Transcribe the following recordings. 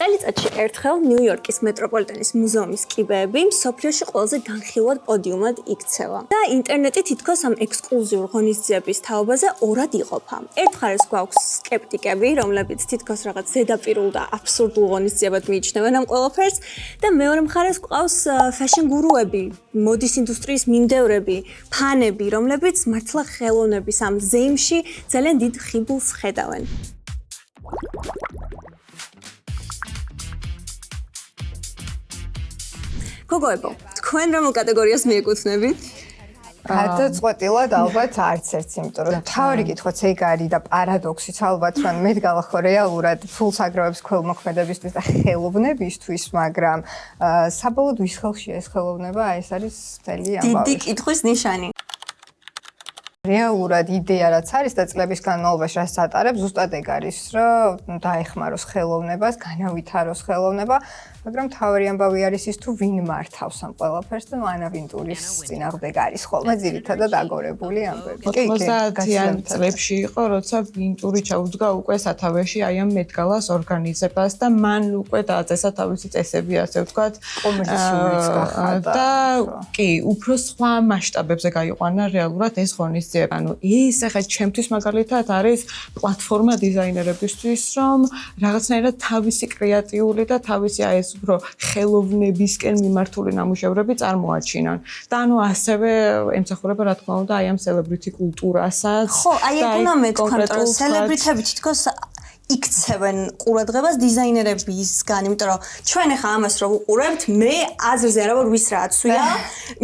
წელიწადში ერთხელ ნიუ-იორკის მეტროპოლიტენის მუზეუმის კიბეები მსოფლიოში ყველაზე განხილვად პოდიუმად იქცევა. და ინტერნეტი თითქოს ამ ექსკლუზიურ ღონისძიების თაობაზე ორად იყოფა. ერთ მხარეს გვაქვს სკეპტიკები, რომლებიც თითქოს რაღაც ზედაპირულ და აბსურდულ ღონისძიებად მიიჩნევენ ამ ყველაფერს და მეორე მხარეს გვყავს ფეშენ გურუები, მოდის ინდუსტრიის მიმდევრები, ფანები, რომლებიც მართლა ხელოვნების ამ ზეიმში ძალიან დიდ ხიბლს ხედავენ. გოგოებო, თქვენ რომელ კატეგორიას მიეკუთვნებით? გადაწყვეტილად ალბათ არც ერთს, იმიტომ რომ თავი კითხვაც ეგ არის და პარადოქსიც ალბათ, რომ მე გალახო რეალურად ფულს აგროვებს ქველმოქმედებისთვის და ხელოვნებისთვის, მაგრამ საბოლოოდ ვის ხელშია ეს ხელოვნება, ეს არის მთელი ამბავი. დიდი კითხვის ნიშანი. რეალურად იდეა რაც არის და წლების განმავლობაში რაც ატარებს, ზუსტად ეგ არის, რომ დაეხმაროს ხელოვნებას, განავითაროს ხელოვნება, მაგრამ თავი ამბავი არის ის თუ ვინ მართავს ამ ყველაფერს და ანავინტურის წინააღმდეგ არის ხოლმე ძირითადად აგორებული ამბები. 90-იან წლებში იყო, როცა ვინტური ჩაუდგა უკვე სათავეში აი ამ მეტგალას ორგანიზებას და მან უკვე დააწესა თავისი წესები, ასე ვთქვათ, კომერციულიც გახადა. და კი, უფრო სხვა მასშტაბებზე გაიყვანა რეალურად ეს ღონისძიება. ანუ ის ახლა ჩემთვის მაგალითად არის პლატფორმა დიზაინერებისთვის, რომ რაღაცნაირად თავისი კრეატიული და თავისი აი ეს უფრო ხელოვნებისკენ მიმართული ნამუშევრები წარმოაჩინონ. და ანუ ასევე ემსახურება რა თქმა უნდა აი ამ სელებრიტი კულტურასაც. ხო, აი ეგ უნდა მეთქვან, რომ სელებრიტები თითქოს იქცევენ ყურადღებას დიზაინერებისგან, იმიტომ რომ ჩვენ ახლა ამას რო ვუყურებთ, მე აზრზე არა ვარ ვის რა აცვია,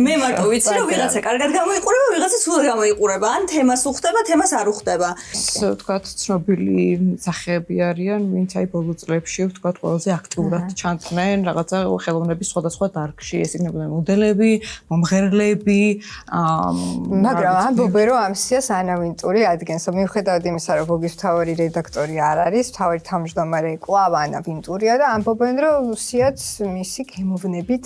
მე მარტო ვიცი რომ ვიღაცა კარგად გამოიყურება, ვიღაცა სულ გამოიყურება, ან თემას უხდება, თემას არ უხდება. ასე ვთქვათ, ცნობილი მსახიობები არიან, ვინც აი ბოლო წლებში ვთქვათ ყველაზე აქტიურად ჩანდნენ რაღაცა ხელოვნების სხვადასხვა დარგში, ეს იქნებოდა მოდელები, მომღერლები, მაგრამ ამბობენ რომ ამ სიას ანავინტური ადგენს, მიუხედავად იმისა, რომ ბოგის მთავარი რედაქტორი არ არის, თავი თავმჯდომარე კვლავ ანავინტურია და ამბობენ რომ სიაც მისი გემოვნებით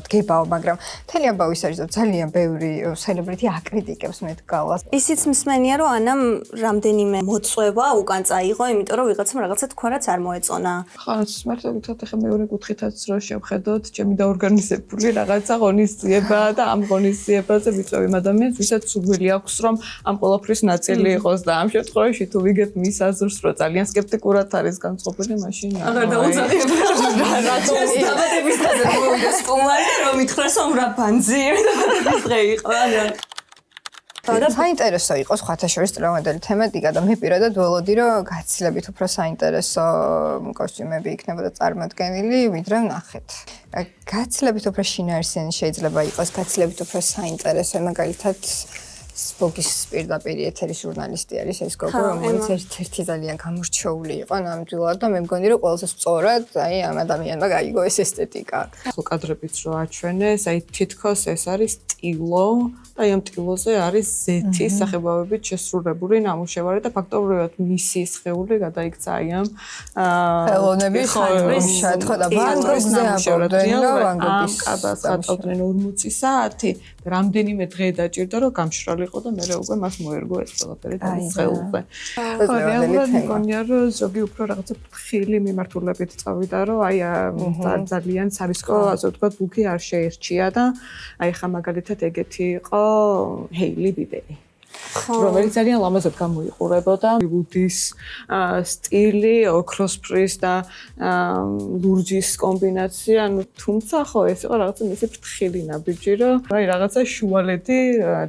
დგებაო, მაგრამ მთელი ამბავი ის არის, რომ ძალიან ბევრი სელებრიტი აკრიტიკებს მეტგალას. ისიც მსმენია რომ ანამ რამდენიმე მოწვევა უკან წაიღო, იმიტომ რომ ვიღაცამ რაღაცა თქვა რაც არ მოეწონა. ხო, მართლა გითხრათ, ახლა მეორე კუთხითაც რო შევხედოთ, ჩემი დაორგანიზებული რაღაცა ღონისძიება და ამ ღონისძიებაზე ვიწევ იმ ადამიანს, ვისაც სურვილი აქვს, რომ ამ ყველაფრის ნაწილი იყოს და ამ შემთხვევაში თუ ვიგებ მის აზრს, რომ ძალიან სკეპტიკურად არის განწყობილი, მაშინ აღარ დაუძალებ. რატომ დაბადების დღეზე მოვიდა სტუმარი და რომ ითხრას რომ რა ბანძი დაბადების დღე იყო, და საინტერესო იყო სხვათა შორის ტრევანდელი თემატიკა და მე პირადად ველოდი რომ გაცილებით უფრო საინტერესო კოსტიუმები იქნებოდა წარმოდგენილი, ვიდრე ვნახეთ. გაცილებით უფრო შინაარსიანი შეიძლება იყოს, გაცილებით უფრო საინტერესო, მაგალითად ბოგის პირდაპირ ეთერის ჟურნალისტი არის ეს გოგო, რომელიც ერთ-ერთი ძალიან გამორჩეული იყო ნამდვილად და მე მგონი რომ ყველაზე სწორად აი ამ ადამიანმა გაიგო ეს ესთეტიკა. ხო, კადრებიც რო აჩვენეს, აი თითქოს ეს არის ტილო და აი ამ ტილოზე არის ზეთის სახებავებით შესრულებული ნამუშევარი და ფაქტობრივად მისი სხეული გადაიქცა აი ამ ხელოვნების ხანჯად ხო და ვან გოგზე აბობდნენ რომ ვან გოგის კაბას ხატავდნენ 40 საათი და რამდენიმე დღე დაჭირდა რომ გამშრალიყო და მე უკვე მას მოერგო ეს ყველაფერი სხეულზე. ხო, რეალურად მგონია რომ ზოგი უფრო რაღაცა ფრთხილი მიმართულებით წავიდა რომ აი ძალიან სარისკო ასე ვთქვათ ბუქი არ შეერჩია და აი ხა მაგალითად ეგეთი იყო ჰეილი ბიდენი. რომელიც ძალიან ლამაზად გამოიყურებოდა. ლუდის სტილი, ოქროსფრის და ლურჯის კომბინაცია, ანუ თუმცა ხო ეს იყო რაღაცა მისი ფრთხილი ნაბიჯი, რომ აი რაღაცა შუალედი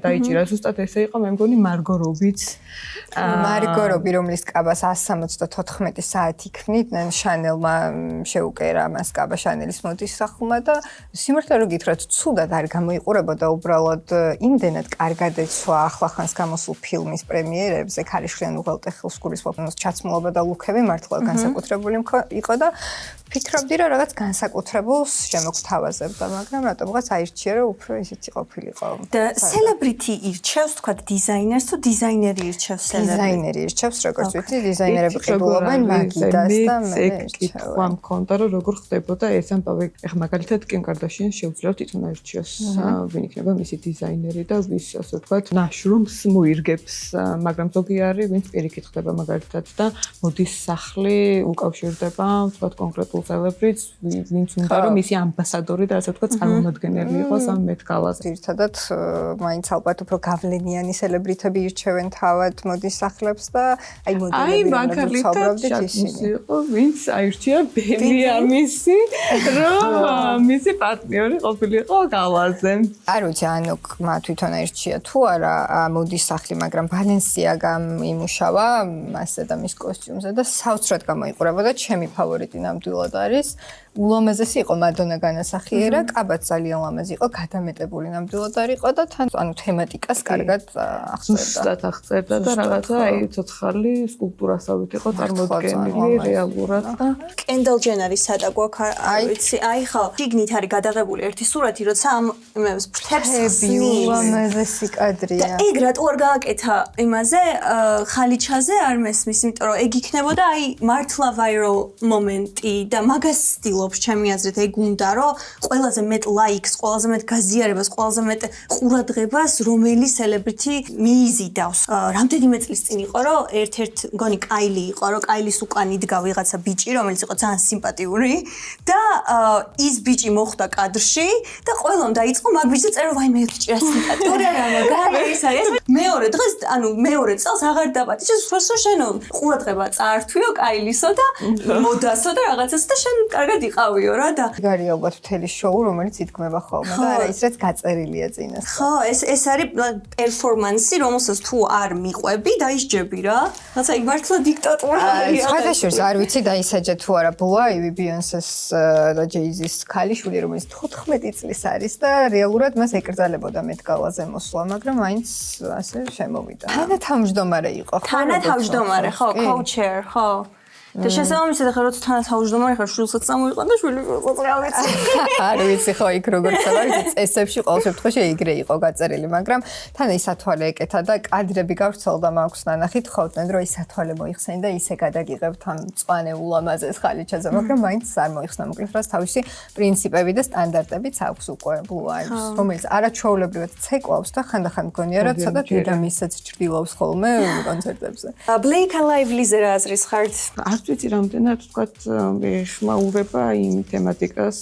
დაიჭირა. ზუსტად ესე იყო, მე მგონი მარგო რობიც. მარგო რობი, რომლის კაბას 174 საათი ქმნიდნენ, შანელმა შეუკერა მას კაბა შანელის მოდის სახლმა და სიმართლე რომ გითხრათ, ცუდად არ გამოიყურებოდა უბრალოდ იმდენად კარგად ეცვა ახლახანს გამოსულ ფილმის პრემიერებზე, ქარიშხლიან უღელტეხილს გულისხმობს ჩაცმულობა და ლუქები მართლა განსაკუთრებული იყო და ფიქრობდი რომ რაღაც განსაკუთრებულს შემოგთავაზებდა, მაგრამ რატომღაც აირჩია რომ უფრო ისეთი ყოფილიყო. და სელებრიტი ირჩევს, თქვა დიზაინერს თუ დიზაინერი ირჩევს სელებრიტს? დიზაინერი ირჩევს, როგორც ვიცი, დიზაინერები ყიდულობენ მაგიდას და მე ირჩევ. მქონდა რომ როგორ ხდებოდა ეს ამბავი. ეხლა მაგალითად კიმ კარდაშიანს შეუძლია თვითონ აირჩიოს, ვინ იქნება მისი დიზაინერი და ვის ასე ვთქვათ ნაშრომს მოირგებს, მაგრამ ზოგი არის, ვინც პირიქით ხდება მაგალითად და მოდის სახლი უკავშირდება, ვთქვათ კონკრეტულ successful celebrities, ვინც უნდა რომ მისი ამბასადორი და ასე ვთქვათ, წარმომადგენელი იყოს ამ Met Gala-ზე. ერთადად მაინც ალბათ უფრო გავლენიანი სელებრიტები ირჩევენ თავად მოდის სახლებს და აი მოდელები რომლებიც საუბრობდით ისინი. ვინც აირჩია ბენიამისი, რომ მისი პარტნიორი ყოფილიყო გალაზე. არ ვიცი, ანოკმა თვითონ აირჩია თუ არა მოდის სახლი, მაგრამ ბალენსიაგამ იმუშავა მასზე და მის კოსტიუმზე და საოცრად გამოიყურებოდა. ჩემი ფავორიტი ნამდვილად არის. ულამაზესი იყო მადონა განასახიერა, კაბაც ძალიან ლამაზი იყო, გადამეტებული ნამდვილად არ იყო და თან ანუ თემატიკას კარგად აღწერდა. ზუსტად აღწერდა და რაღაცა აი ცოცხალი სკულპტურასავით იყო წარმოდგენილი რეალურად და კენდალ ჯენერის სადა გვაქვს არ ვიცი. აი ხო, შიგნით არის გადაღებული ერთი სურათი, როცა ამ იმებს ფრთებს ხსნის. ულამაზესი კადრია. ეგ რატო არ გააკეთა იმაზე ხალიჩაზე არ მესმის, იმიტომ რომ ეგ იქნებოდა აი მართლა viral მომენტი და მაგას ვცდილობ ჩემი აზრით ეგ უნდა რომ ყველაზე მეტ ლაიქს, ყველაზე მეტ გაზიარებას, ყველაზე მეტ ყურადღებას რომელი სელებრიტი მიიზიდავს. რამდენიმე წლის წინ იყო რომ ერთ-ერთ მგონი კაილი იყო, რომ კაილის უკან იდგა ვიღაცა ბიჭი, რომელიც იყო ძალიან სიმპათიური და ის ბიჭი მოხვდა კადრში და ყველამ დაიწყო მაგ ბიჭზე წერო ვაიმე ეს ბიჭი რა სიმპათიური არა მაგარი ის არის. მეორე დღეს ანუ მეორე წელს აღარ დაბადი. შენ შენო ყურადღება წაართვიო კაილისო და მოდასო და რაღაცას და შენ კარგად იყავიო რა და გარი ალბათ მთელი შოუ რომელიც ითქმება ხოლმე და არა ის რაც გაწერილია წინას. ხო, ეს არის პერფორმანსი, რომელსაც თუ არ მიყვები, დაისჯები რა. რაცა იქ მართლა დიქტატურა არის. სხვადასხვა არ ვიცი დაისაჯა თუ არა ბლუაივი ბიონსეს და ჯეიზის ქალიშვილი რომელიც 14 წლის არის და რეალურად მას ეკრძალებოდა Met Gala-ზე მოსვლა, მაგრამ მაინც ასე შემოვიდა. თანათავმჯდომარე იყო ხო? თანათავმჯდომარე, ხო, co-chair, ხო. და შესაბამისად ახლა როცა თანათავმჯდომარე ხარ, შვილსაც წამოიყვა და შვილი რა ვიცი. არ ვიცი ხო იქ როგორც არის წესებში ყოველ შემთხვევაში ეგრე იყო გაწერილი, მაგრამ თან ის ათვალე ეკეთა და კადრები გავრცელდა მაქვს ნანახით ხოვდნენ რომ ის ათვალე მოიხსენი და ისე გადაგიღებთ ამ მწვანე ულამაზეს ხალიჩაზე, მაგრამ მაინც არ მოიხსნა მოკლედ რა თავისი პრინციპები და სტანდარტებიც აქვს უკვე Blue Ivy, რომელიც არაჩვეულებრივად ცეკვავს და ხანდახან მგონია რომ ცოტა დედამისსაც ჭრილობს ხოლმე კონცერტებზე. Blake Lively-ზე რა აზრის ხართ? ვიცი რამდენად ვთქვათ ხმაურება იმ თემატიკას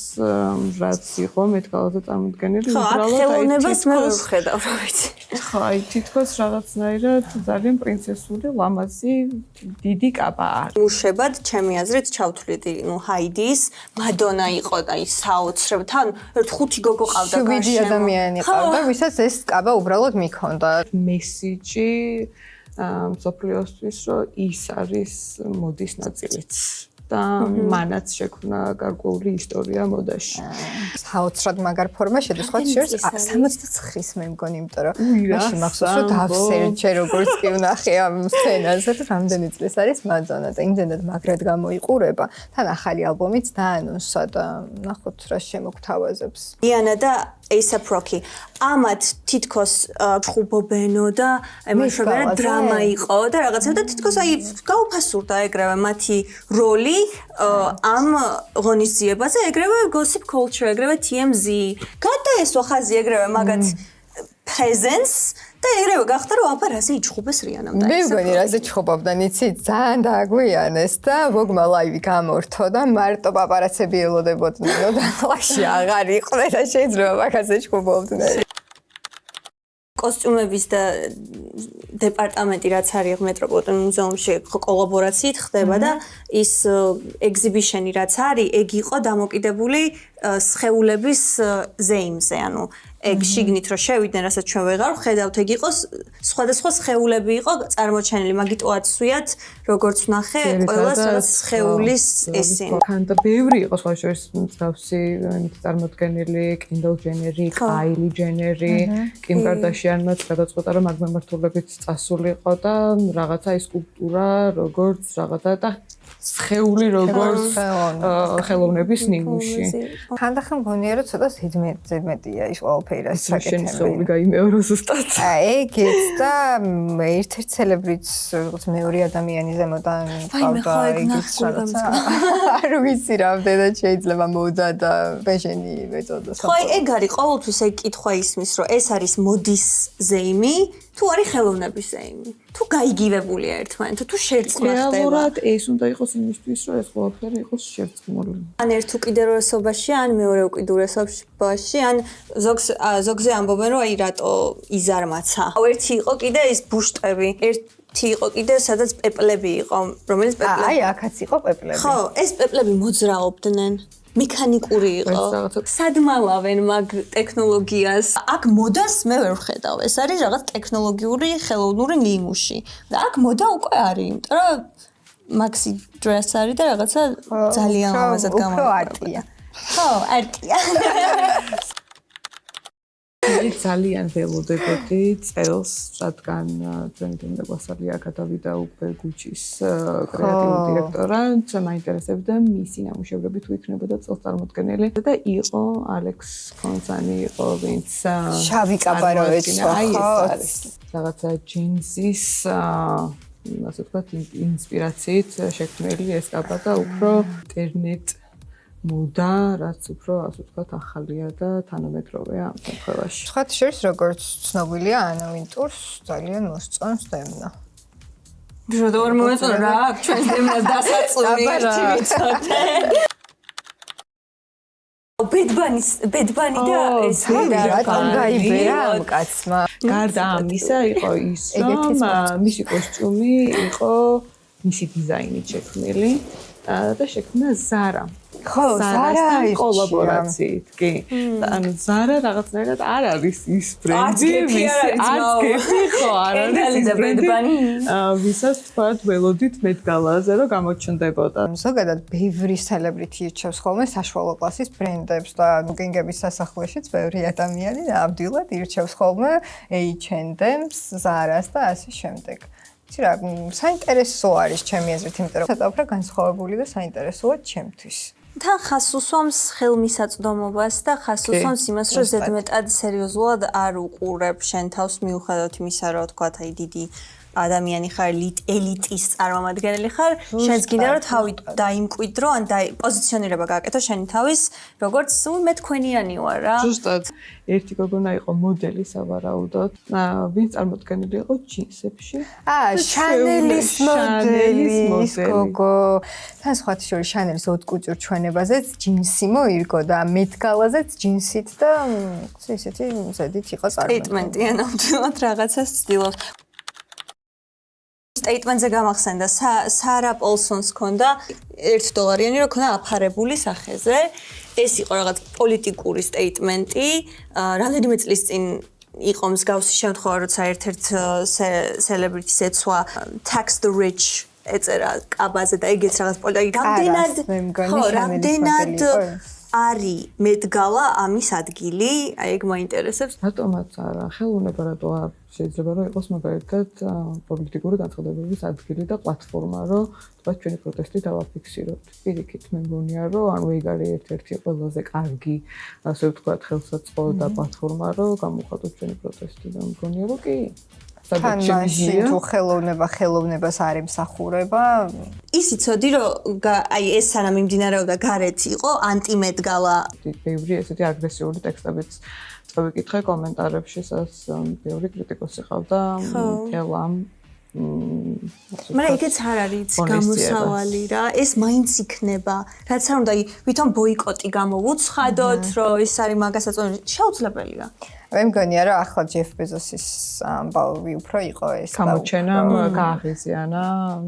რაც იყო Met Gala-ზე წარმოდგენილი უბრალოდ ხელოვნებას მე ვხედავ რა ვიცი. ხო, აი თითქოს რაღაცნაირად ძალიან პრინცესული ლამაზი დიდი კაბა არის. უშებად ჩემი აზრით ჩავთვლიდი, ნუ ჰაიდის, მადონა იყო და ის საოცრად თან ერთ ხუთი გოგო ყავდა გარშემო. 7 ადამიანი ყავდა, ვისაც ეს კაბა უბრალოდ მიქონდა. მესიჯი მსოფლიოსთვის რომ ის არის მოდის ნაწილიც და მანაც შექმნა გარკვეული ისტორია მოდაში. საოცრად მაგარ ფორმა შედის ხო შორს 69-ის მე მგონი, იმიტომ რომ მაშინ მახსოვს რომ დავსერჩე როგორც კი ვნახე ამ სცენაზე და რამდენი წლის არის მადონა და იმდენად მაგრად გამოიყურება. თან ახალი ალბომიც დაანონსა და ნახოთ რა შემოგთავაზებს. იანა და A$AP Rocky. ამათ თითქოს ხუბობენო და მაშინ დრამა იყო და რაღაცა და თითქოს აი გაუფასურდა ეგრევე მათი როლი ამ ღონისძიებაზე, ეგრევე Gossip Culture, ეგრევე TMZ. გადაესვა ხაზი ეგრევე მაგათ presence და ეგრევე გახდა რომ აბა რაზე იჩხუბეს რიანამ და მე მგონი რაზე ჩხუბობდნენ იცი ძალიან დააგვიანეს და ვოგმა ლაივი გამორთო და მარტო პაპარაცები ელოდებოდნენ და ლაში აღარ იყვნენ და შეიძლება მაგაზე ჩხუბობდნენ. კოსტიუმების და დეპარტამენტი რაც არის მეტროპოლიტენ მუზეუმში კოლაბორაციით ხდება და ის ეგზიბიშენი რაც არის, ეგ იყო დამოკიდებული სხეულების ზეიმზე, ანუ ეგ შიგნით რო შევიდნენ, რასაც ჩვენ ვეღარ ვხედავთ, ეგ იყო სხვადასხვა სხეულები იყო წარმოჩენილი, მაგიტოაც ვიათ, როგორც ვნახე, ყველას რაღაც სხეულის ესენი. ხანდა ბევრი იყო სხვა შორის მსგავსი წარმოდგენილი, Kendall Jenner, Kylie Jenner, Kim Kardashian-მაც გადაწყვეტა რომ მაგ მემართულებით წასულიყო და რაღაცა ის სკულპტურა, როგორც რაღაცა და სხეული როგორც ხელოვნების ნიმუში. ხანდახან მგონია რომ ცოტა ზედმეტია ის ყველაფერი რაც საკეთებია. სხეული გაიმეორო ზუსტად. ეგეც და ერთ-ერთ სელებრიტს როგორც მეორე ადამიანი ზემოდან ყავდა ეგეც რაღაცა. არ ვიცი რამდენად შეიძლება მოდა და ფეშენი ეწოდოს. ხო, ეგ არის ყოველთვის ეგ კითხვა ისმის, რომ ეს არის მოდის ზეიმი თუ არის ხელოვნების ეიმი, თუ გაიგივებულია ერთმანეთთან, თუ შერწყმა ხდება. რეალურად ეს უნდა იყოს იმისთვის, რომ ეს ყველაფერი იყოს შერწყმული. ან ერთ უკიდურესობაში, ან მეორე უკიდურესობაში, ან ზოგზე ამბობენ, რომ აი რატო იზარმაცა. ერთი იყო კიდე ის ბუშტები, ერთი იყო კიდე, სადაც პეპლები იყო, რომელიც პეპლები. აი, აქაც იყო პეპლები. ხო, ეს პეპლები მოძრაობდნენ. მექანიკური იყო. სადმალავენ მაგ ტექნოლოგიას. აქ მოდას მე ვერ ვხედავ. ეს არის რაღაც ტექნოლოგიური, ხელოვნური ნიმუში. და აქ მოდა უკვე არის, იმიტომ რომ მაქსი დრეს არის და რაღაცა ძალიან ლამაზად უფრო არტია. ხო, არტია. მე ძალიან ველოდებოდი წელს, რადგან ჩვენი დემოგვასალია გადავიდა უკვე გუჩის კრეატიული დირექტორად, მაინტერესებდა მისი ნამუშევრები თუ იქნებოდა წელს წარმოდგენილი და იყო ალექს კონსანი იყო, ვინც შავი კაბარო ეცვა, ხო? რაღაცა ჯინსის ასე ვთქვათ, ინსპირაციით შექმნილი ეს კაბა და უფრო ინტერნეტ მოდა, რაც უფრო ასე ვთქვათ, ახალია და თანამედროვეა ამ შემთხვევაში. თქვათ შორის როგორც ცნობილია, ანა ვინტურს ძალიან მოსწონს დემნა. ბიჭო, ვერ მომეწონა რა, ჩვენ დემნას დასაწუნი ერთი ვიცოდე. ბედბანი და ეს რატომ გაიბერა ამ კაცმა? გარდა ამისა იყო ის, რომ მისი კოსტიუმი იყო მისი დიზაინით შექმნილი და შექმნა ზარა. ხო, ზარასთან კოლაბორაციით, კი. ანუ ზარა რაღაცნაირად არ არის ის ბრენდი, არც გეფი ხო არ არის ბედბანი. ვისაც თქვათ ველოდით მეტგალაზე რომ გამოჩნდებოდა. ზოგადად ბევრი სელებრიტი ირჩევს ხოლმე საშუალო კლასის ბრენდებს და ბუკინგების სასახლეშიც ბევრი ადამიანი ნამდვილად ირჩევს ხოლმე H&M-ს, Zara-ს და ასე შემდეგ. რა, საინტერესო არის ჩემი აზრით, იმიტომ რომ ცოტა უფრო განსხვავებული და საინტერესოა ჩემთვის. თან ხას უსვამს ხელმისაწვდომობას და ხას უსვამს იმას, რომ ზედმეტად სერიოზულად არ უყურებ შენ თავს მიუხედავად იმისა, რომ თქვათ აი დიდი ადამიანი ხარ, ელიტის წარმომადგენელი ხარ, შენს გინდა რომ თავი დაიმკვიდრო, ან პოზიციონირება გააკეთო შენი თავის, როგორც მე თქვენიანი ვარ რა. ზუსტად ერთი გოგონა იყო მოდელი სავარაუდოდ, ვინც წარმოდგენილი იყო ჯინსებში. შანელის მოდელი, გოგო. თან სხვა შორის შანელის haute couture ჩვენებაზეც ჯინსი მოირგო და მეტგალაზეც ჯინსით და ისეთი ზედით იყო წარმოდგენილი. სტეიტმენტია ნამდვილად რაღაცას ცდილობს. სტეიტმენტზე გამახსენდა სარა პოლსონს ქონდა $1 რო ქონდა აფარებული სახეზე. ეს იყო რაღაც პოლიტიკური სტეიტმენტი. რამდენიმე წლის წინ იყო მსგავსი შემთხვევა, როცა ერთ-ერთ სელებრიტის ეცვა Tax the Rich ეწერა კაბაზე და ეგეც რაღაც რამდენად არის მეტგალა ამის ადგილი, აი ეგ მაინტერესებს. რატომაც არა, ხელოვნება რატო არ შეიძლება რომ იყოს მაგალითად პოლიტიკური განცხადებების ადგილი და პლატფორმა, რომ თქვათ ჩვენი პროტესტი დავაფიქსიროთ. პირიქით მე მგონია, რომ ანუ ეგ არის ერთ-ერთი ყველაზე კარგი, ასე ვთქვათ, ხელსაწყო და პლატფორმა, რომ გამოვხატოთ ჩვენი პროტესტი და მგონია, რომ კი. თან მაშინ თუ ხელოვნებას არ ემსახურება, ისიცოდი რომ აი ეს სანამ იმდინარეობდა გარეთ იყო ანტიმეტგალა. ბევრი ესეთი აგრესიული ტექსტებიც წავიკითხე კომენტარებში, სადაც ბევრი კრიტიკოსი ყავდა თელამ. მაგრამ ეგეც არ არის გამოსავალი რა, ეს მაინც იქნება. რაც არ უნდა ვითომ ბოიკოტი გამოვუცხადოთ, რომ ეს არის მაგასაც შეუძლებელია. მე მგონია რომ ახლა ჯეფ ბეზოსის ამბავი უფრო იყო ეს გამოჩენა გააღიზიანა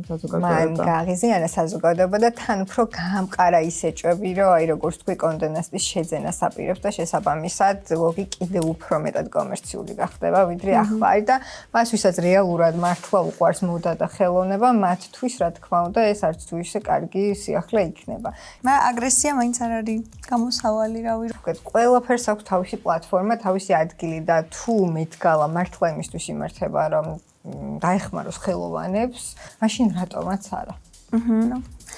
საზოგადოება. მან გააღიზიანა საზოგადოება და თან უფრო გამყარა ის ეჭვები, რომ აი როგორც თქვი კონდენასტის შეძენას აპირებს და შესაბამისად ლოგი კიდევ უფრო მეტად კომერციული გახდება, ვიდრე ახლა არის და მას ვისაც რეალურად მართლა უყვარს მოდა და ხელოვნება, მათთვის რა თქმა უნდა ეს არც თუ ისე კარგი სიახლე იქნება. მაგრამ აგრესია მაინც არ არის გამოსავალი, რავი. ყველაფერს აქვს თავისი პლატფორმა, თავისი ადგილი და თუ მეტგალა მართლა იმისთვის იმართება, რომ დაეხმაროს ხელოვანებს, მაშინ რატომაც არა.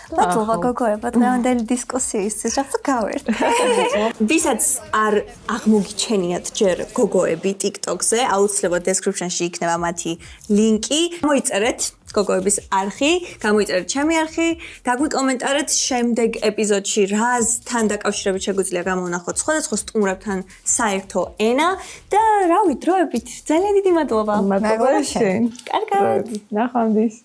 მადლობა გოგოებად, დღევანდელი დისკუსიისთვის, რაღაცა გავერთე. ვისაც არ აღმოგიჩენიათ ჯერ გოგოები TikTok-ზე, აუცილებლად description-ში იქნება მათი ლინკი. მოიწერეთ გოგოების არხი, გამოიწერეთ ჩემი არხი, დაგვიკომენტარეთ შემდეგ ეპიზოდში რასთან დაკავშირებით შეგვიძლია გამოვნახოთ სხვადასხვა სტუმრებთან საერთო ენა და რავი დროებით ძალიან დიდი მადლობა. მადლობა შენ. კარგად. ნახვამდის.